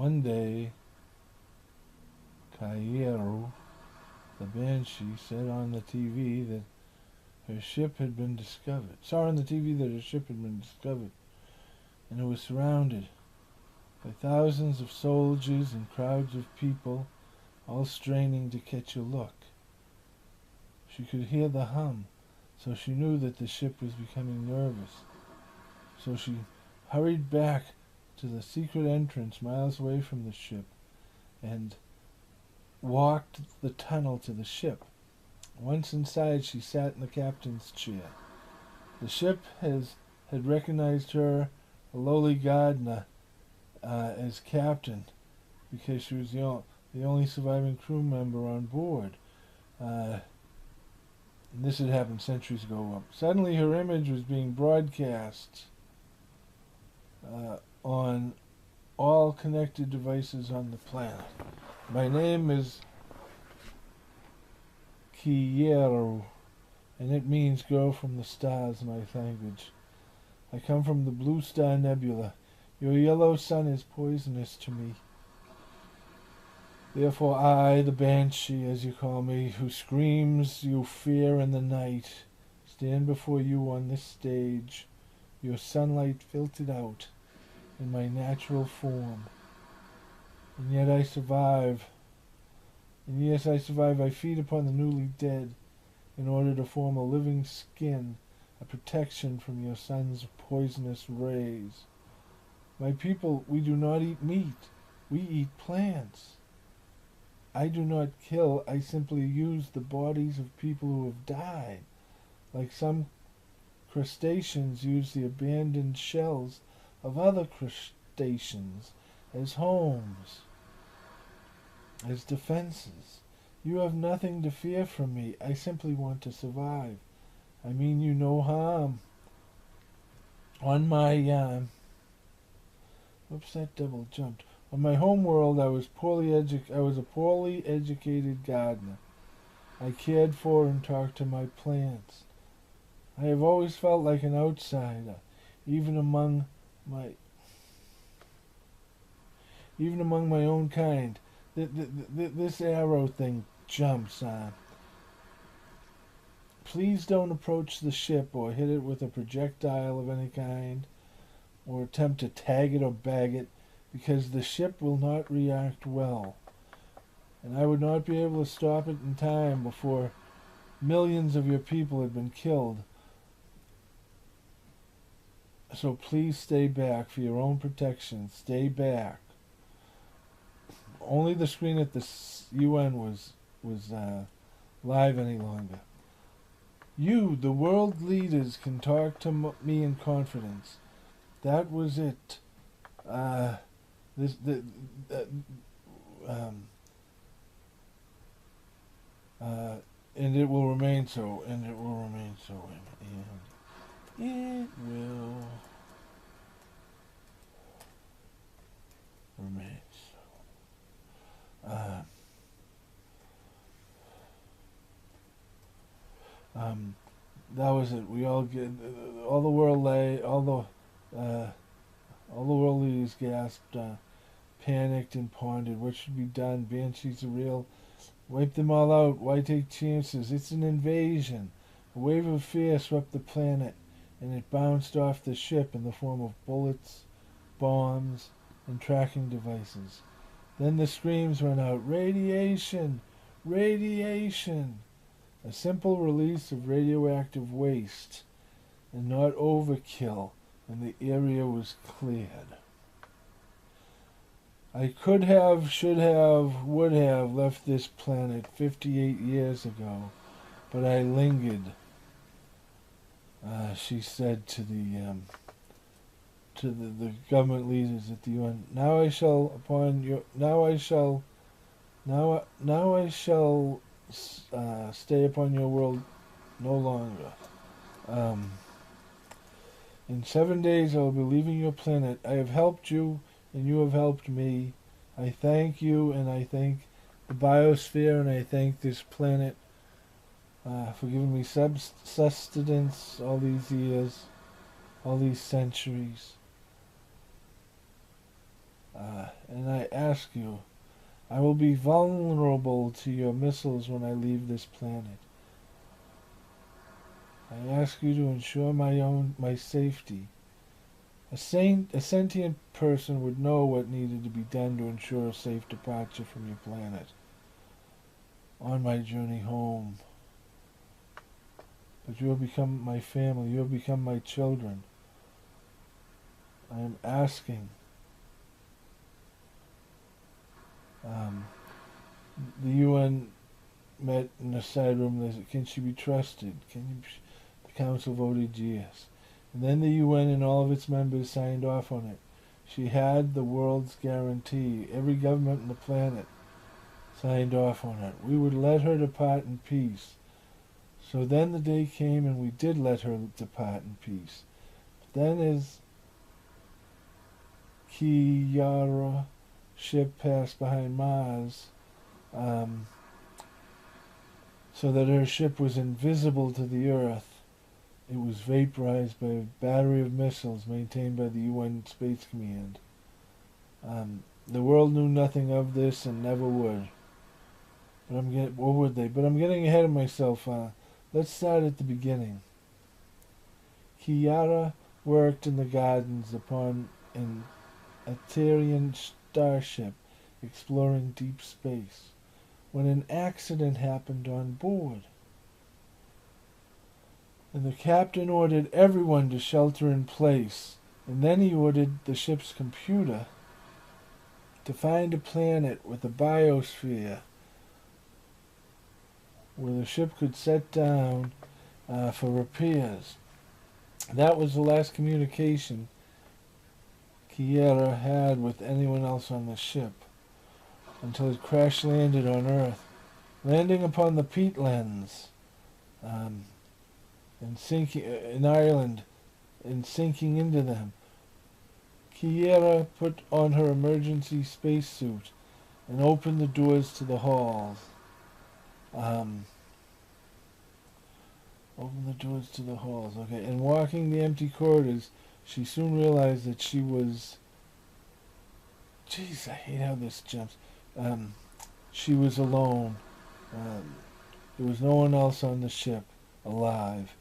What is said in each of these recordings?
One day, Kaieru, the banshee, said on the TV that her ship had been discovered. Saw on the TV that her ship had been discovered, and it was surrounded by thousands of soldiers and crowds of people, all straining to catch a look. She could hear the hum, so she knew that the ship was becoming nervous. So she hurried back to the secret entrance miles away from the ship and walked the tunnel to the ship. Once inside, she sat in the captain's chair. The ship had recognized her, a lowly gardener, as captain because she was the only surviving crew member on board. And this had happened centuries ago. Suddenly her image was being broadcast on all connected devices on the planet. My name is Kieru, and it means girl from the stars in my language. I come from the Blue Star Nebula. Your yellow sun is poisonous to me. Therefore I, the banshee, as you call me, who screams you fear in the night, stand before you on this stage, your sunlight filtered out in my natural form. And yet I survive. And yes, I survive. I feed upon the newly dead in order to form a living skin, a protection from your sun's poisonous rays. My people, we do not eat meat. We eat plants. I do not kill. I simply use the bodies of people who have died. Like some crustaceans use the abandoned shells of other crustaceans as homes, as defenses. You have nothing to fear from me. I simply want to survive. I mean you no harm. On my Oops, that double jumped. On my home world, I was a poorly educated gardener. I cared for and talked to my plants. I have always felt like an outsider, even among my own kind. This arrow thing jumps on. Please don't approach the ship or hit it with a projectile of any kind, or attempt to tag it or bag it, because the ship will not react well, and I would not be able to stop it in time before millions of your people had been killed. So please stay back for your own protection. Stay back. Only the screen at the UN was live any longer. You, the world leaders, can talk to me in confidence. That was it. And it will remain so. And it will remain so. And it will remain so. That was it. We all get all the world leaders gasped, panicked, and pondered. What should be done? Banshees are real. Wipe them all out. Why take chances? It's an invasion. A wave of fear swept the planet, and it bounced off the ship in the form of bullets, bombs, and tracking devices. Then the screams went out. Radiation! Radiation! A simple release of radioactive waste, and not overkill, and the area was cleared. I could have, should have, would have left this planet 58 years ago, but I lingered, she said to the government leaders at the UN. Now I shall stay upon your world no longer. In 7 days I will be leaving your planet. I have helped you, and you have helped me. I thank you, and I thank the biosphere, and I thank this planet for giving me sustenance all these years, all these centuries. And I ask you, I will be vulnerable to your missiles when I leave this planet. I ask you to ensure my safety. A sentient person would know what needed to be done to ensure a safe departure from your planet. On my journey home. But you have become my family. You have become my children. I am asking. The UN met in a side room. They said, can she be trusted? The council voted yes. And then the UN and all of its members signed off on it. She had the world's guarantee. Every government on the planet signed off on it. We would let her depart in peace. So then the day came and we did let her depart in peace. But then as Kiara ship passed behind Mars, so that her ship was invisible to the Earth, it was vaporized by a battery of missiles maintained by the UN Space Command. The world knew nothing of this and never would. Or would they? But I'm getting ahead of myself. Let's start at the beginning. Kiara worked in the gardens upon an Aterian starship exploring deep space when an accident happened on board. And the captain ordered everyone to shelter in place, and then he ordered the ship's computer to find a planet with a biosphere where the ship could set down for repairs. That was the last communication Kiera had with anyone else on the ship until it crash landed on Earth, landing upon the peatlands and sinking in Ireland and sinking into them. Kiera put on her emergency spacesuit and opened the doors to the halls. Okay. And walking the empty corridors, she soon realized that she was... Jeez, I hate how this jumps. She was alone. There was no one else on the ship, alive.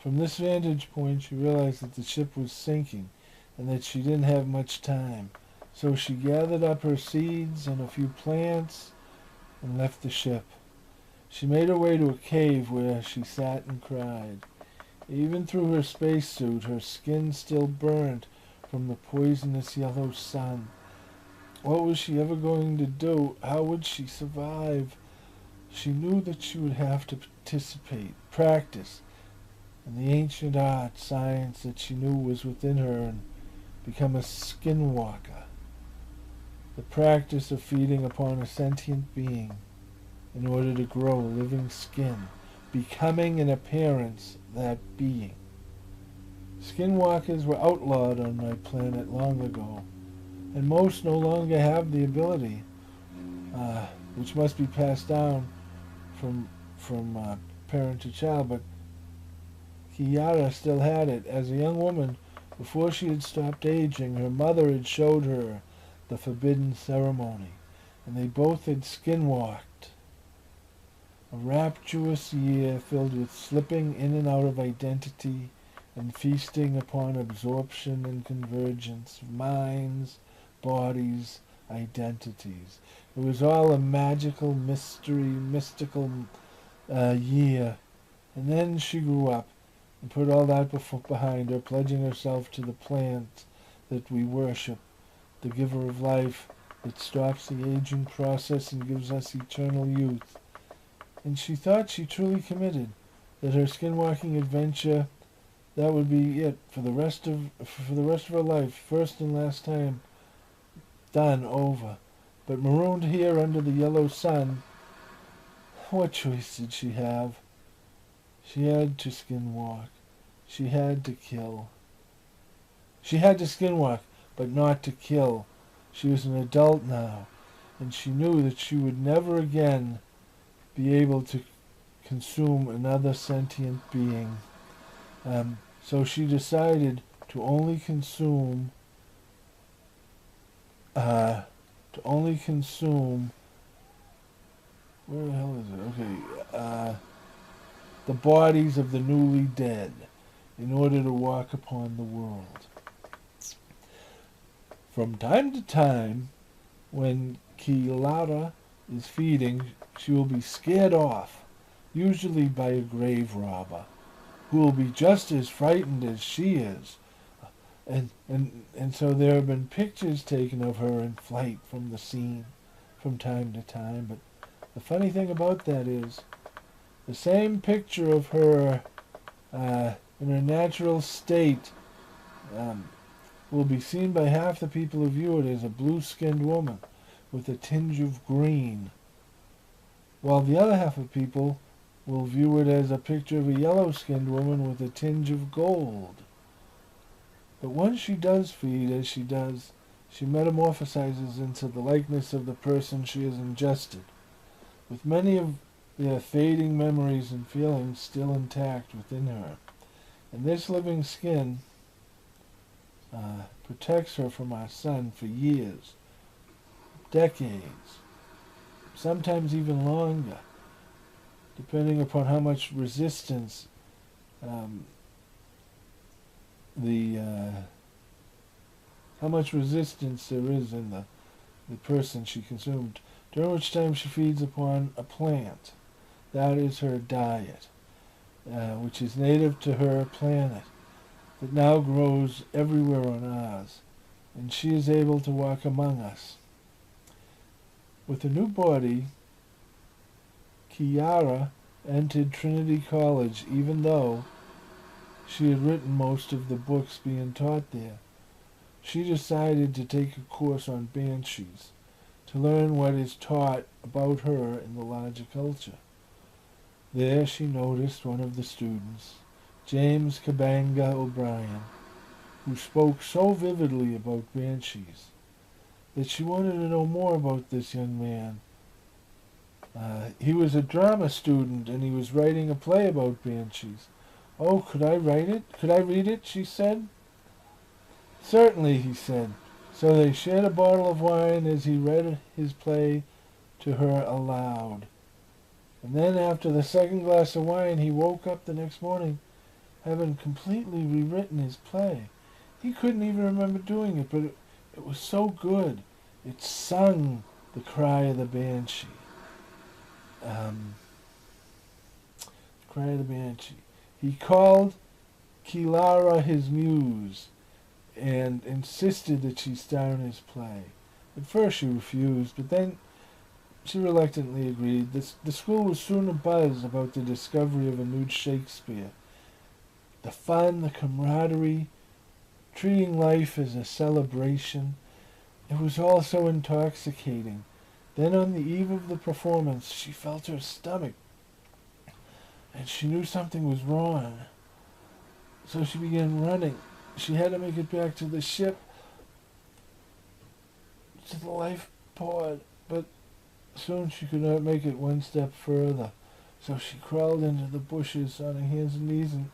From this vantage point, she realized that the ship was sinking and that she didn't have much time. So she gathered up her seeds and a few plants and left the ship. She made her way to a cave where she sat and cried. Even through her spacesuit, her skin still burned from the poisonous yellow sun. What was she ever going to do? How would she survive? She knew that she would have to practice, in the ancient art, science that she knew was within her and become a skinwalker. The practice of feeding upon a sentient being in order to grow living skin, becoming in appearance that being. Skinwalkers were outlawed on my planet long ago, and most no longer have the ability, which must be passed down from parent to child, but Kiara still had it. As a young woman, before she had stopped aging, her mother had showed her the forbidden ceremony, and they both had skinwalked. A rapturous year filled with slipping in and out of identity and feasting upon absorption and convergence of minds, bodies, identities. It was all a mystical year. And then she grew up and put all that behind her, pledging herself to the plant that we worship, the giver of life that stops the aging process and gives us eternal youth. And she thought she truly committed, that her skinwalking adventure, that would be it for the rest of her life, first and last time, done, over. But marooned here under the yellow sun, what choice did she have? She had to skinwalk. She had to kill. She had to skinwalk, but not to kill. She was an adult now, and she knew that she would never again be able to consume another sentient being. So she decided to only consume to only consume, where the hell is it? Okay, the bodies of the newly dead in order to walk upon the world. From time to time, when Kilara is feeding, she will be scared off, usually by a grave robber, who will be just as frightened as she is. And so there have been pictures taken of her in flight from the scene from time to time. But the funny thing about that is, the same picture of her in her natural state will be seen by half the people who view it as a blue-skinned woman with a tinge of green, while the other half of people will view it as a picture of a yellow-skinned woman with a tinge of gold. But once she does feed, as she does, she metamorphosizes into the likeness of the person she has ingested, with many of their fading memories and feelings still intact within her. And this living skin protects her from our sun for years, decades, sometimes even longer, depending upon how much resistance how much resistance there is in the person she consumed, during which time she feeds upon a plant. That is her diet, which is native to her planet, that now grows everywhere on ours, and she is able to walk among us. With a new body, Kiara entered Trinity College, even though she had written most of the books being taught there. She decided to take a course on banshees, to learn what is taught about her in the larger culture. There she noticed one of the students, James Kabanga O'Brien, who spoke so vividly about banshees that she wanted to know more about this young man. He was a drama student, and he was writing a play about banshees. "Oh, could I write it? Could I read it?" she said. "Certainly," he said. So they shared a bottle of wine as he read his play to her aloud. And then after the second glass of wine, he woke up the next morning, having completely rewritten his play. He couldn't even remember doing it, but it was so good. It sung the cry of the banshee. Cry of the banshee. He called Kilara his muse and insisted that she star in his play. At first she refused, but then she reluctantly agreed. The school was soon abuzz about the discovery of a new Shakespeare. The fun, the camaraderie, treating life as a celebration. It was all so intoxicating. Then on the eve of the performance, she felt her stomach, and she knew something was wrong. So she began running. She had to make it back to the ship, to the life pod, but soon she could not make it one step further. So she crawled into the bushes on her hands and knees and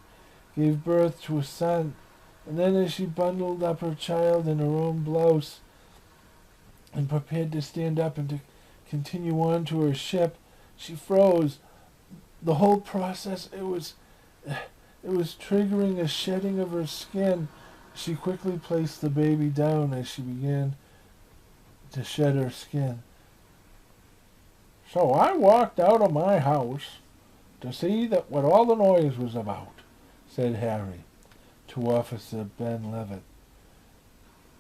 gave birth to a son. And then as she bundled up her child in her own blouse and prepared to stand up and to continue on to her ship, she froze. The whole process, it was triggering a shedding of her skin. She quickly placed the baby down as she began to shed her skin. "So I walked out of my house to see what all the noise was about," said Harry to Officer Ben Levitt.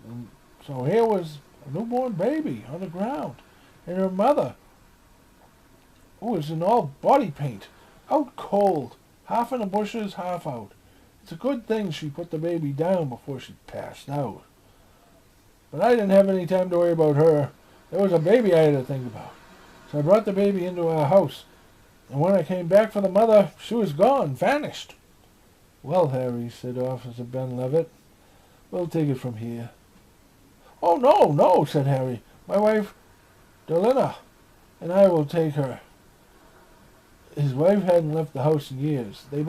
"And so here was a newborn baby on the ground, and her mother, who was in all body paint, out cold, half in the bushes, half out. It's a good thing she put the baby down before she passed out. But I didn't have any time to worry about her. There was a baby I had to think about. So I brought the baby into our house, and when I came back for the mother, she was gone, vanished." "Well, Harry," said Officer Ben Levitt, "we'll take it from here." "Oh, no, no," said Harry. "My wife, Delina, and I will take her." His wife hadn't left the house in years. The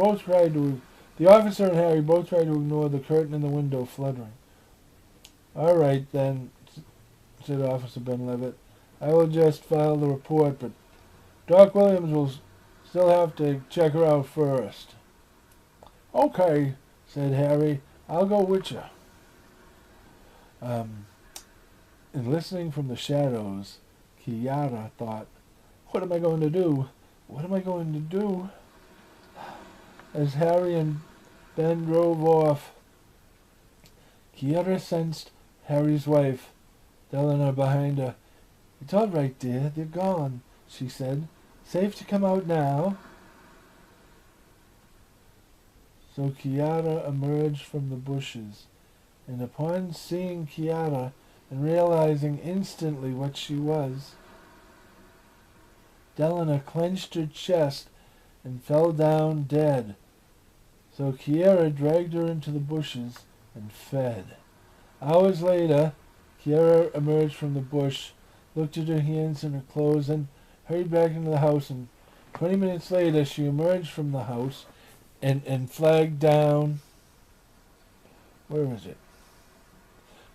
officer and Harry both tried to ignore the curtain in the window fluttering. "All right, then," said Officer Ben-Levitt. "I will just file the report, but Doc Williams will still have to check her out first." "Okay," said Harry. "I'll go with you." And listening from the shadows, Kiara thought, "What am I going to do? What am I going to do?" As Harry and Ben drove off, Kiara sensed Harry's wife, Delana, behind her. "It's all right, dear. They're gone," she said. "Safe to come out now." So Kiara emerged from the bushes, and upon seeing Kiara and realizing instantly what she was, Delana clenched her chest and fell down dead. So Kiara dragged her into the bushes and fed. Hours later, Kiara emerged from the bush, looked at her hands and her clothes, and hurried back into the house. And 20 minutes later, she emerged from the house and flagged down. Where is it?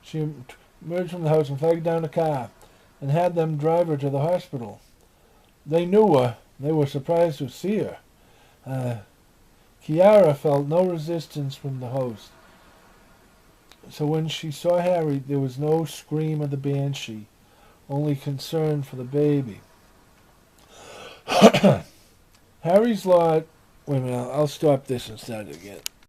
She emerged from the house and flagged down a car and had them drive her to the hospital. They knew her. They were surprised to see her. Kiara felt no resistance from the host. So when she saw Harry, there was no scream of the banshee, only concern for the baby. Harry's lot... Wait a minute, I'll stop this and start it again.